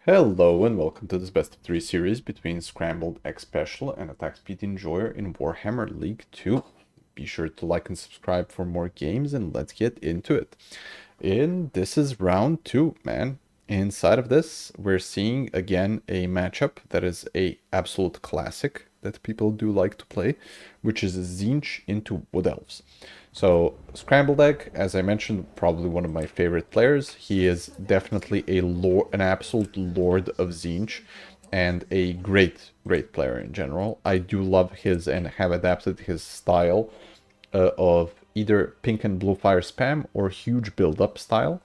Hello and welcome to this best of 3 series between ScrambledEggSpecial and Attackspeedenjoyer in Warhammer League 2. Be sure to like and subscribe for more games and let's get into it. This is round 2, man. Inside of this, we're seeing again a matchup that is a absolute classic that people do like to play, which is Tzeentch into Wood Elves. So Scrambled Egg, as I mentioned, probably one of my favorite players. He is definitely an absolute lord of Tzeentch and a great player in general. I do love his and have adapted his style of either pink and blue fire spam or huge build-up style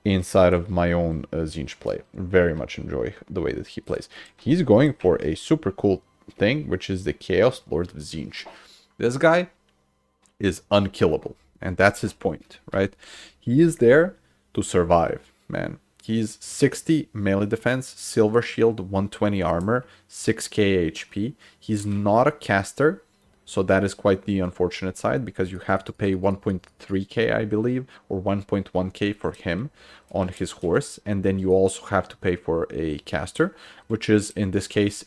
inside of my own Tzeentch play. Very much enjoy the way that he plays. He's going for a super cool thing, which is the Chaos Lord of Tzeentch. This guy is unkillable, and that's his point, right? He is there to survive, man. He's 60 melee defense, silver shield, 120 armor, 6k HP. He's not a caster, so that is quite the unfortunate side, because you have to pay 1.3k, I believe, or 1.1k for him on his horse, and then you also have to pay for a caster, which is in this case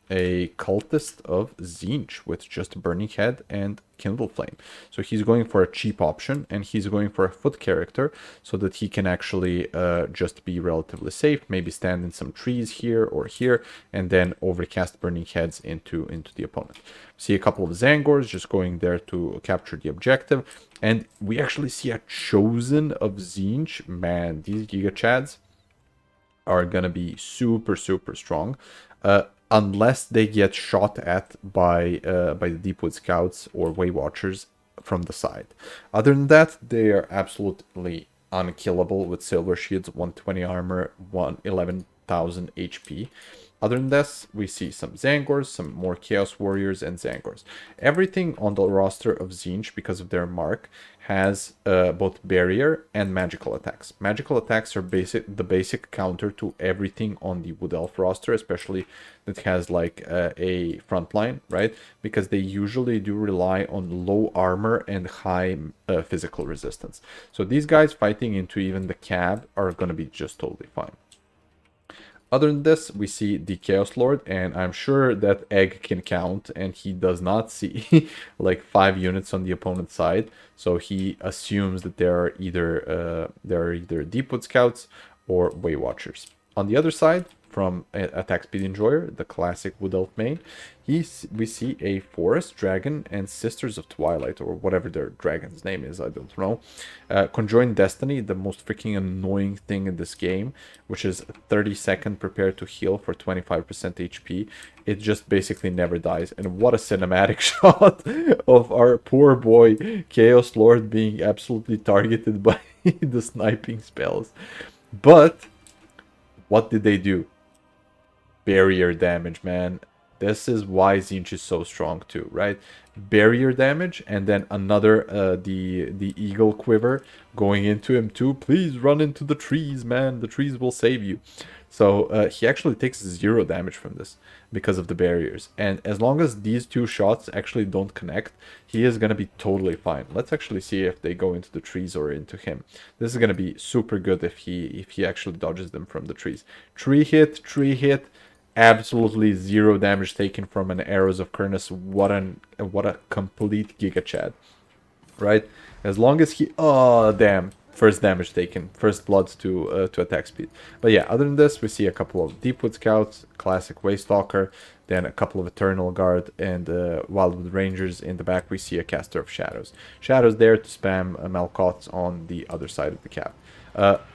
a cultist of Tzeentch with just Burning Head and Kindle Flame. So he's going for a cheap option, and he's going for a foot character so that he can actually just be relatively safe, maybe stand in some trees here or here, and then overcast Burning Heads into the opponent. See a couple of Zangors just going there to capture the objective, and we actually see a Chosen of Tzeentch. Man, these Giga Chads are gonna be super strong. Unless they get shot at by the Deepwood Scouts or Way Watchers from the side. Other than that, they are absolutely unkillable with silver shields, 120 armor, 11,000 HP. Other than this, we see some Zangors, some more Chaos Warriors, and Zangors. Everything on the roster of Tzeentch, because of their mark, has both barrier and magical attacks. Magical attacks are the basic counter to everything on the Wood Elf roster, especially that has like a frontline, right? Because they usually do rely on low armor and high physical resistance. So these guys fighting into even the cab are going to be just totally fine. Other than this, we see the Chaos Lord, and I'm sure that Egg can count, and he does not see like 5 units on the opponent's side, so he assumes that there are either Deepwood Scouts or Way Watchers. On the other side, from Attackspeedenjoyer, the classic Wood Elf main, we see a Forest Dragon and Sisters of Twilight, or whatever their dragon's name is, I don't know. Conjoined Destiny, the most freaking annoying thing in this game, which is 30-second prepare to heal for 25% HP. It just basically never dies. And what a cinematic shot of our poor boy Chaos Lord being absolutely targeted by the sniping spells. But what did they do? Barrier damage, man. This is why Tzeentch is so strong too, right? Barrier damage, and then another the eagle quiver going into him too. Please run into the trees, man. The trees will save you. So he actually takes 0 damage from this because of the barriers. And as long as these 2 shots actually don't connect, he is going to be totally fine. Let's actually see if they go into the trees or into him. This is going to be super good if he actually dodges them from the trees. Tree hit. Absolutely 0 damage taken from an Arrows of Kurnus. What a complete Giga Chad, right? As long as he... Oh, damn. First damage taken. First blood to attack speed. But yeah, other than this, we see a couple of Deepwood Scouts, classic Waystalker, then a couple of Eternal Guard, and Wildwood Rangers. In the back, we see a Caster of Shadows. Shadows there to spam Malcots on the other side of the cap.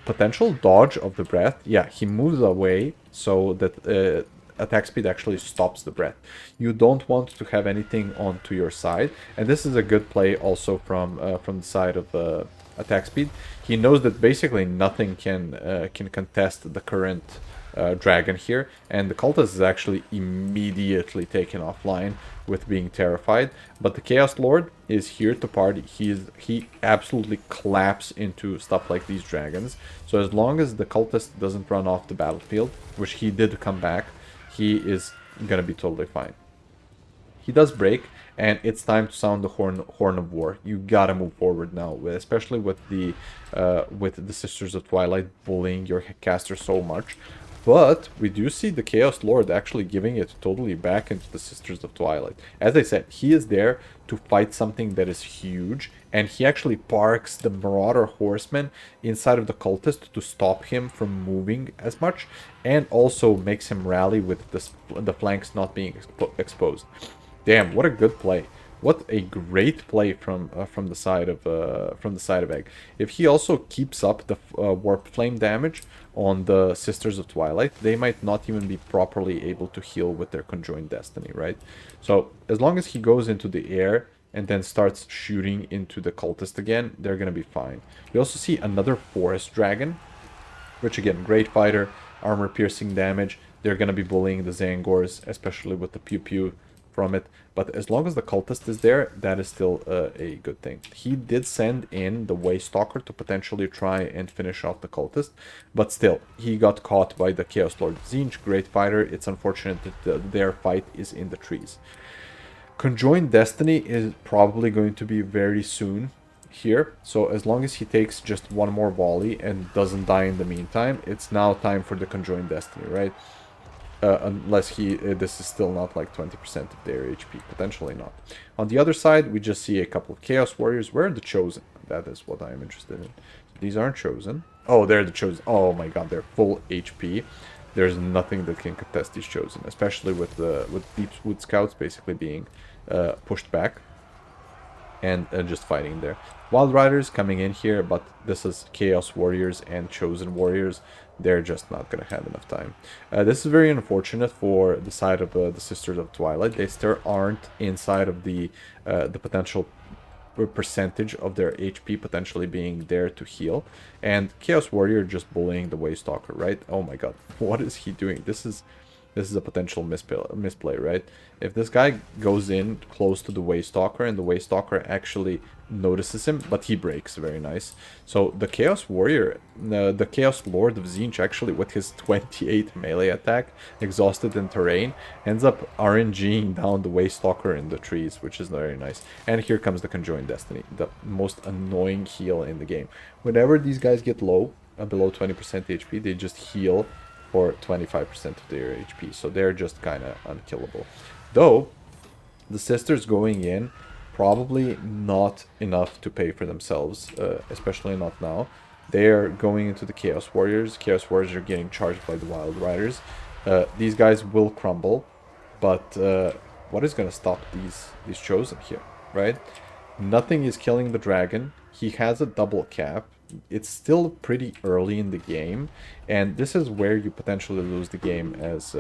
Potential dodge of the breath. Yeah, he moves away so that attack speed actually stops the breath. You don't want to have anything onto your side, and this is a good play also from the side of attack speed. He knows that basically nothing can contest the current dragon here, and the cultist is actually immediately taken offline with being terrified. But the Chaos Lord is here to party. He absolutely claps into stuff like these dragons. So as long as the cultist doesn't run off the battlefield, which he did come back, he is gonna be totally fine. He does break, and it's time to sound the horn of war. You gotta move forward now, especially with the Sisters of Twilight bullying your caster so much. But we do see the Chaos Lord actually giving it totally back into the Sisters of Twilight. As I said, he is there to fight something that is huge, and he actually parks the Marauder Horseman inside of the Cultist to stop him from moving as much, and also makes him rally with the flanks not being exposed. Damn, what a good play. What a great play from the side of Egg. If he also keeps up the warp flame damage on the Sisters of Twilight, they might not even be properly able to heal with their conjoined destiny, right? So as long as he goes into the air and then starts shooting into the cultist again, they're gonna be fine. We also see another forest dragon, which again, great fighter, armor piercing damage. They're gonna be bullying the Zangors, especially with the pew pew from it. But as long as the cultist is there, that is still a good thing. He did send in the Waystalker to potentially try and finish off the cultist, but still, he got caught by the Chaos Lord Tzeentch, great fighter. It's unfortunate that their fight is in the trees. Conjoined Destiny is probably going to be very soon here, so as long as he takes just one more volley and doesn't die in the meantime, it's now time for the Conjoined Destiny, right? Unless this is still not like 20% of their HP, potentially not. On the other side, we just see a couple of Chaos Warriors. Where are the Chosen? That is what I am interested in. These aren't Chosen. Oh, they're the Chosen. Oh my god, they're full HP. There's nothing that can contest these Chosen, especially with Deepwood Scouts basically being pushed back and just fighting there. Wild Riders coming in here, but this is Chaos Warriors and Chosen Warriors. They're just not going to have enough time. This is very unfortunate for the side of the Sisters of Twilight. They still aren't inside of the potential percentage of their HP potentially being there to heal. And Chaos Warrior just bullying the Waystalker, right? Oh my god, what is he doing? This is a potential misplay, right? If this guy goes in close to the Waystalker and the Waystalker actually notices him, but he breaks, very nice. So the Chaos Warrior, the Chaos Lord of Tzeentch, actually with his 28 melee attack, exhausted in terrain, ends up RNGing down the Waystalker in the trees, which is very nice. And here comes the Conjoined Destiny, the most annoying heal in the game. Whenever these guys get low, below 20% HP, they just heal for 25% of their HP, so they're just kind of unkillable. Though, the Sisters going in, probably not enough to pay for themselves, especially not now. They're going into the Chaos Warriors. Chaos Warriors are getting charged by the Wild Riders. These guys will crumble, but what is going to stop these Chosen here, right? Nothing is killing the dragon. He has a double cap. It's still pretty early in the game, and this is where you potentially lose the game as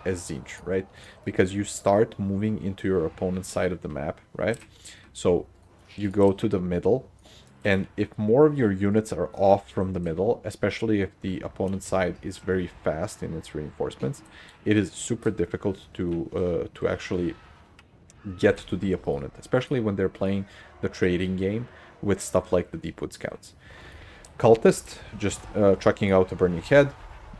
Tzeentch, right? Because you start moving into your opponent's side of the map, right? So you go to the middle, and if more of your units are off from the middle, especially if the opponent's side is very fast in its reinforcements, it is super difficult to actually get to the opponent, especially when they're playing the trading game with stuff like the Deepwood Scouts. Cultist, just trucking out a burning head.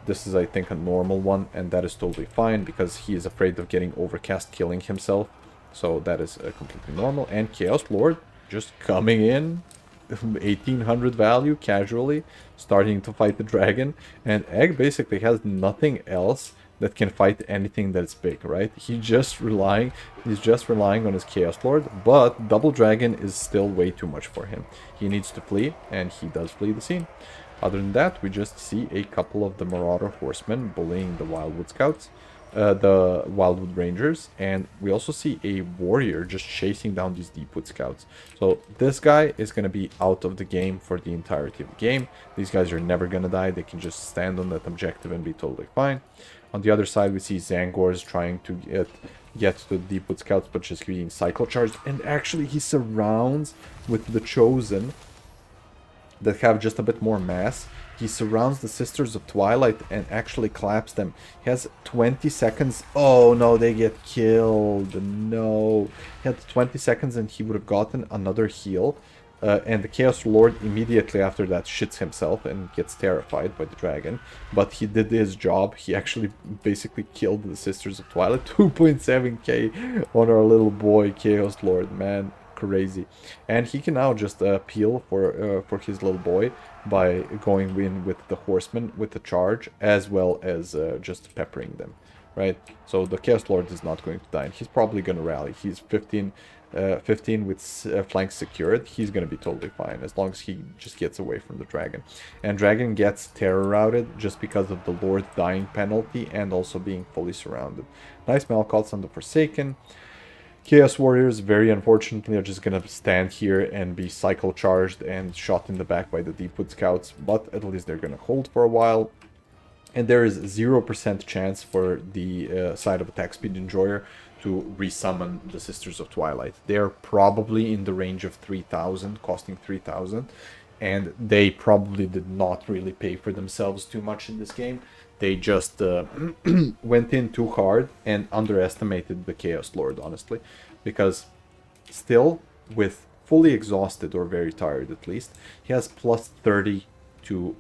This is, I think, a normal one, and that is totally fine because he is afraid of getting overcast killing himself. So that is completely normal. And Chaos Lord just coming in, 1800 value, casually, starting to fight the dragon. And Egg basically has nothing else that can fight anything that's big, right? He's just relying on his Chaos Lord, but Double Dragon is still way too much for him. He needs to flee, and he does flee the scene. Other than that, we just see a couple of the Marauder Horsemen bullying the Wildwood Scouts, the Wildwood Rangers, and we also see a Warrior just chasing down these Deepwood Scouts. So this guy is going to be out of the game for the entirety of the game. These guys are never going to die. They can just stand on that objective and be totally fine. On the other side, we see Zangors trying to get to the Deepwood Scouts, but just being cycle charged. And actually, he surrounds with the Chosen that have just a bit more mass. He surrounds the Sisters of Twilight and actually claps them. He has 20 seconds. Oh no, they get killed. No. He had 20 seconds and he would have gotten another heal. And the Chaos Lord immediately after that shits himself and gets terrified by the dragon. But he did his job. He actually basically killed the Sisters of Twilight. 2.7k on our little boy Chaos Lord, man. crazy. And he can now just peel for his little boy by going in with the horsemen with the charge, as well as just peppering them, right? So the Chaos Lord is not going to die, and he's probably going to rally. He's 15 with flanks secured. He's going to be totally fine as long as he just gets away from the dragon. And dragon gets terror routed just because of the Lord dying penalty and also being fully surrounded. Nice Malcots on the Forsaken. Chaos Warriors, very unfortunately, are just going to stand here and be cycle charged and shot in the back by the Deepwood Scouts, but at least they're going to hold for a while. And there is 0% chance for the side of Attackspeedenjoyer to resummon the Sisters of Twilight. They're probably in the range of 3,000, costing 3,000, and they probably did not really pay for themselves too much in this game. They just went in too hard and underestimated the Chaos Lord, honestly, because still, with fully exhausted or very tired at least, he has plus 30 to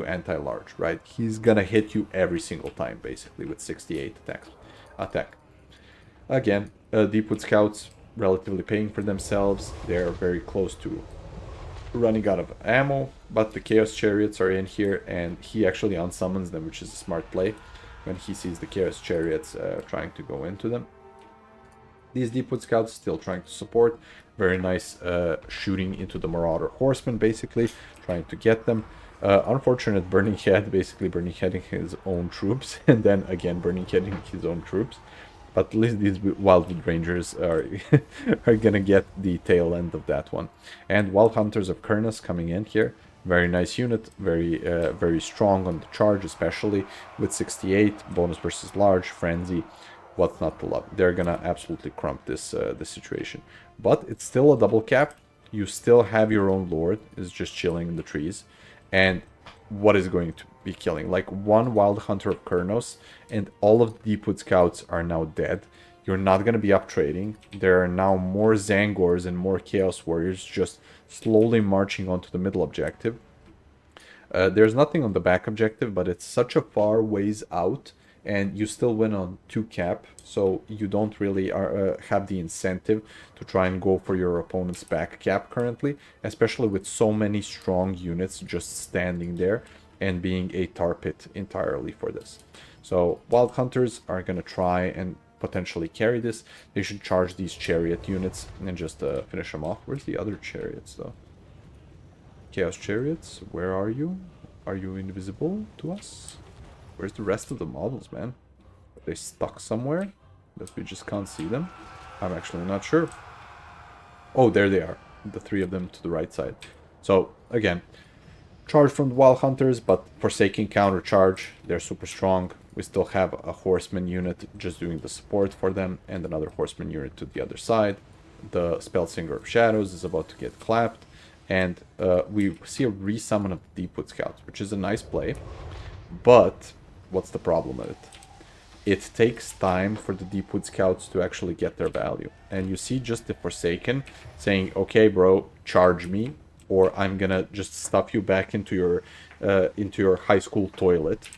anti-large, right? He's gonna hit you every single time, basically, with 68 attack. Again, Deepwood Scouts relatively paying for themselves. They're very close to running out of ammo, but the Chaos Chariots are in here, and he actually unsummons them, which is a smart play when he sees the Chaos Chariots trying to go into them. These Deepwood Scouts still trying to support. Very nice shooting into the Marauder Horsemen, basically, trying to get them. Unfortunate Burning Head, basically Burning Heading his own troops, and then again Burning Heading his own troops. But at least these Wildwood Rangers are are gonna get the tail end of that one. And Wild Hunters of Kurnos coming in here. Very nice unit, very strong on the charge, especially with 68, bonus versus large, frenzy. What's not to love? They're gonna absolutely crump this situation. But it's still a double cap. You still have your own Lord, is just chilling in the trees. And what is going to be killing? Like one Wild Hunter of Kurnos, and all of the Deepwood Scouts are now dead. You're not going to be up trading. There are now more Zangors and more Chaos Warriors just slowly marching onto the middle objective. There's nothing on the back objective, but it's such a far ways out, and you still win on 2 cap, so you don't really have the incentive to try and go for your opponent's back cap currently, especially with so many strong units just standing there and being a tar pit entirely for this. So Wild Hunters are going to try and potentially carry this. They should charge these chariot units and just finish them off. Where's the other chariots though? Chaos Chariots, where are you? Are you invisible to us? Where's the rest of the models, man? Are they stuck somewhere that we just can't see them? I'm actually not sure. Oh, there they are. The 3 of them to the right side. So, again, charge from the Wild Hunters, but Forsaken counter charge. They're super strong. We still have a Horseman unit just doing the support for them, and another Horseman unit to the other side. The Spellsinger of Shadows is about to get clapped, and we see a resummon of the Deepwood Scouts, which is a nice play, but what's the problem with it? It takes time for the Deepwood Scouts to actually get their value. And you see just the Forsaken saying, okay, bro, charge me, or I'm gonna just stuff you back into your high school toilet,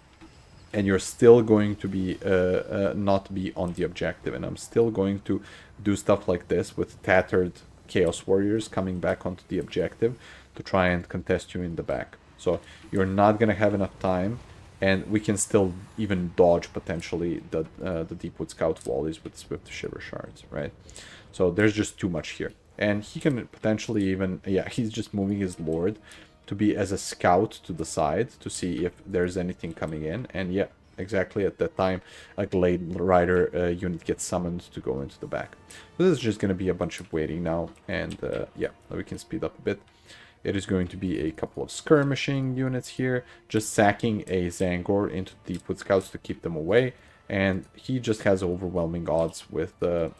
and you're still going to be not be on the objective. And I'm still going to do stuff like this with tattered Chaos Warriors coming back onto the objective to try and contest you in the back. So you're not gonna have enough time. And we can still even dodge potentially the Deepwood Scout Wallies with Swift Shiver Shards, right? So there's just too much here. And he can potentially even, yeah, he's just moving his Lord to be as a scout to the side to see if there's anything coming in. And yeah, exactly at that time, a Glade Rider unit gets summoned to go into the back. So this is just going to be a bunch of waiting now. And yeah, we can speed up a bit. It is going to be a couple of skirmishing units here, just sacking a Zangor into the Deepwood Scouts to keep them away. And he just has overwhelming odds with the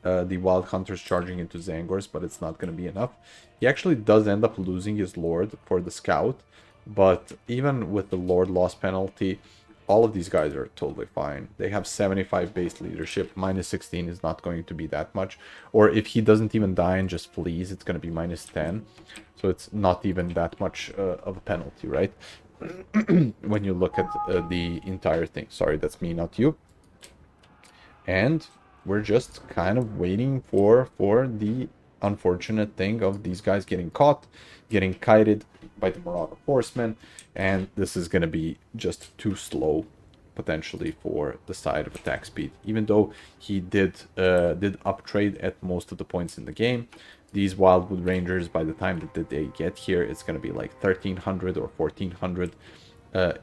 Wild Hunters charging into Zangors, but it's not going to be enough. He actually does end up losing his Lord for the Scout, but even with the Lord loss penalty, all of these guys are totally fine. They have 75 base leadership. Minus 16 is not going to be that much. Or if he doesn't even die and just flees, it's going to be minus 10. So it's not even that much of a penalty, right? When you look at the entire thing. Sorry, that's me, not you. And we're just kind of waiting for the unfortunate thing of these guys getting caught, getting kited by the Marauder Horsemen, and this is going to be just too slow potentially for the side of attack speed. Even though he did uptrade at most of the points in the game, these Wildwood Rangers, by the time that they get here, it's going to be like 1300 or 1400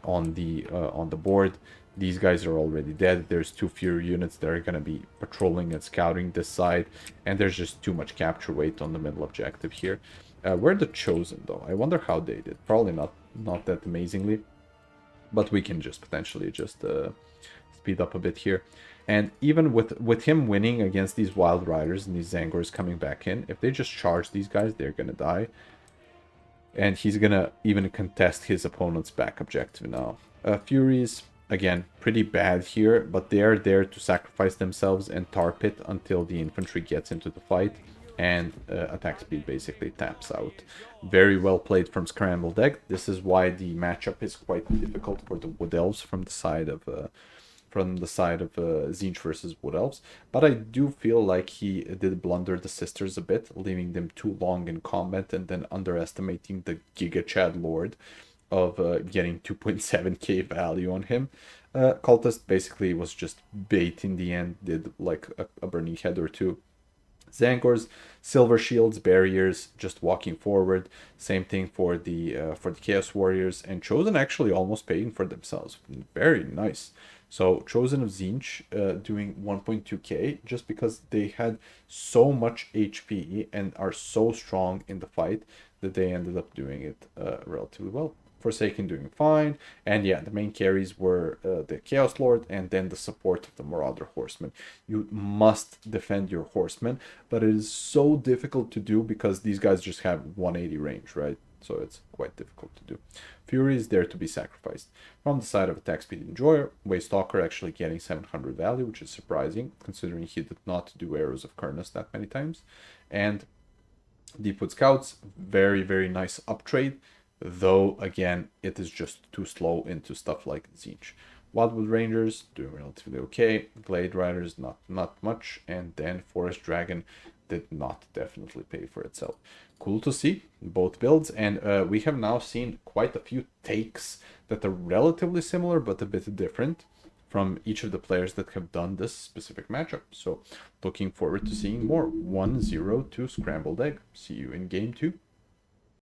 on the board. These guys are already dead. There's 2 Fury units that are going to be patrolling and scouting this side, and there's just too much capture weight on the middle objective here. We're the Chosen, though. I wonder how they did. Probably not that amazingly, but we can just potentially just speed up a bit here. And even with him winning against these Wild Riders and these Zangors coming back in, if they just charge these guys, they're going to die. And he's going to even contest his opponent's back objective now. Furies, again, pretty bad here, but they are there to sacrifice themselves and tar pit until the infantry gets into the fight, and attack speed basically taps out. Very well played from Scrambled Egg. This is why the matchup is quite difficult for the Wood Elves from the side of Tzeentch versus Wood Elves. But I do feel like he did blunder the sisters a bit, leaving them too long in combat and then underestimating the Giga Chad Lord of getting 2.7k value on him. Cultist basically was just bait in the end, did like a burning head or two. Zangors, silver shields, barriers, just walking forward. Same thing for the Chaos Warriors, and Chosen actually almost paying for themselves. Very nice. So Chosen of Tzeentch doing 1.2k just because they had so much HP and are so strong in the fight that they ended up doing it relatively well. Forsaken doing fine, and yeah, the main carries were the Chaos Lord and then the support of the Marauder Horsemen. You must defend your horsemen, but it is so difficult to do because these guys just have 180 range, right? So it's quite difficult to do. Fury is there to be sacrificed. From the side of Attackspeedenjoyer, Waystalker actually getting 700 value, which is surprising considering he did not do Arrows of Kurnus that many times. And Deepwood Scouts, very, very nice uptrade. Though, again, it is just too slow into stuff like Tzeentch. Wildwood Rangers doing relatively okay. Glade Riders, not much. And then Forest Dragon did not definitely pay for itself. Cool to see both builds. And we have now seen quite a few takes that are relatively similar but a bit different from each of the players that have done this specific matchup. So looking forward to seeing more. 1-0 to Scrambled Egg. See you in game 2.